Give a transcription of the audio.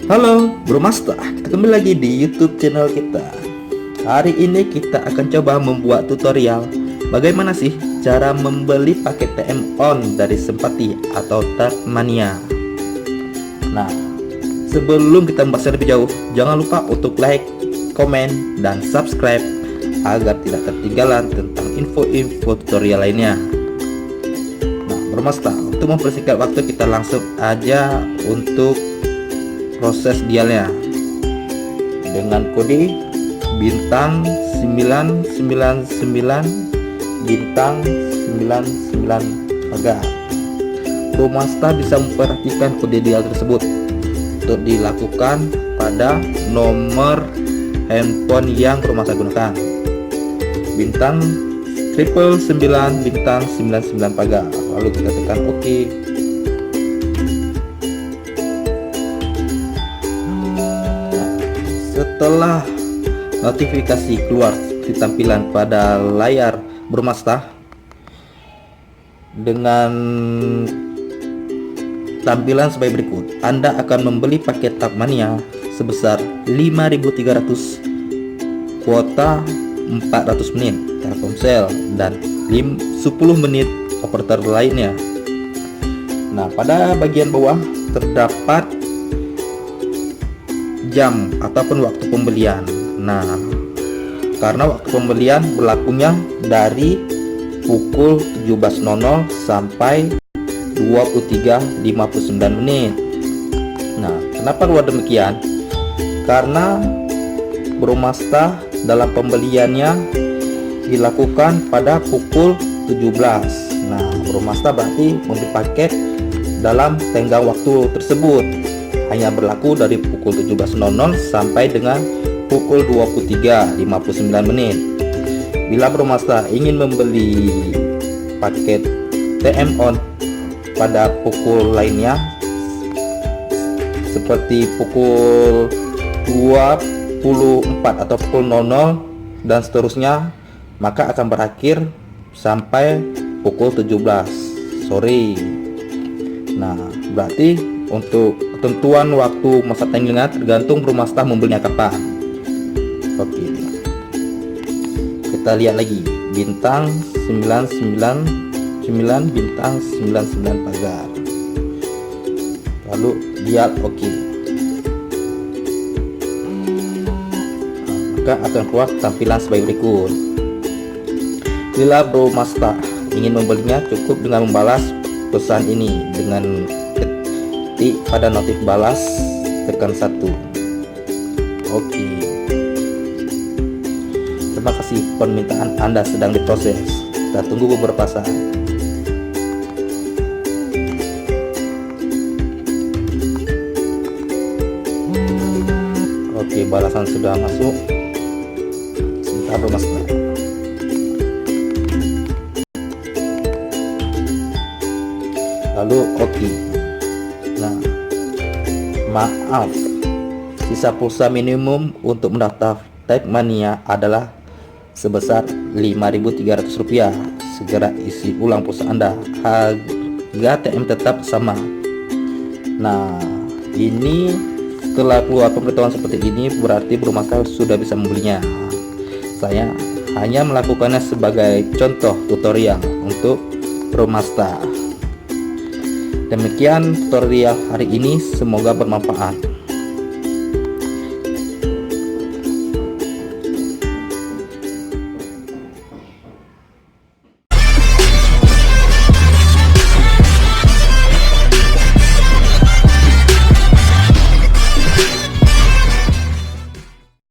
Halo Bro Master, kita kembali lagi di YouTube channel kita. Hari ini kita akan coba membuat tutorial bagaimana sih cara membeli paket TM On dari Sempati atau Tagmania. Nah, sebelum kita membahasnya lebih jauh, jangan lupa untuk like, komen, dan subscribe agar tidak ketinggalan tentang info-info tutorial lainnya. Nah, Bro Master, untuk mempersingkat waktu kita langsung aja untuk proses dialnya dengan kode bintang 999 bintang 99 pagar. Bro Master bisa memperhatikan kode dial tersebut untuk dilakukan pada nomor handphone yang Bro Master gunakan, bintang 999 bintang 99 pagar. Lalu kita tekan OK. Setelah notifikasi keluar di tampilan pada layar Bro Master dengan tampilan sebagai berikut. Anda akan membeli paket Tagmania sebesar 5.300, kuota 400 menit Telkomsel dan 10 menit operator lainnya. Nah, pada bagian bawah terdapat jam ataupun waktu pembelian. Nah, karena waktu pembelian berlakunya dari pukul 17.00 sampai 23.59 menit. Nah, kenapa keluar demikian? Karena Bro Master dalam pembeliannya dilakukan pada pukul 17. Nah, Bro Master berarti membeli paket dalam tenggang waktu tersebut hanya berlaku dari pukul 17.00 sampai dengan pukul 23.59 menit. Bila Bro Master ingin membeli paket TM On pada pukul lainnya seperti pukul 24 atau pukul 00 dan seterusnya, maka akan berakhir sampai pukul 17 sore. Nah, berarti untuk ketentuan waktu masa tengahnya tergantung Bro Master membelinya kapan. Oke, kita lihat lagi bintang 999 bintang 99 pagar, lalu dial oke. Maka akan keluar tampilan sebagai berikut. Bila Bro Master ingin membelinya, cukup dengan membalas pesan ini dengan ketik pada notif balas, tekan 1. Oke. Terima kasih, permintaan Anda sedang diproses. Kita tunggu beberapa saat. Oke, balasan sudah masuk. Sebentar Bro Master. Lalu oke. Nah, maaf, sisa pulsa minimum untuk mendaftar Tagmania adalah sebesar Rp5.300. Segera isi ulang pulsa Anda. Harga TM tetap sama. Nah, ini setelah keluar pemberitahuan seperti ini, berarti Bro Master sudah bisa membelinya. Saya hanya melakukannya sebagai contoh tutorial untuk Bro Master. Demikian tutorial hari ini, semoga bermanfaat.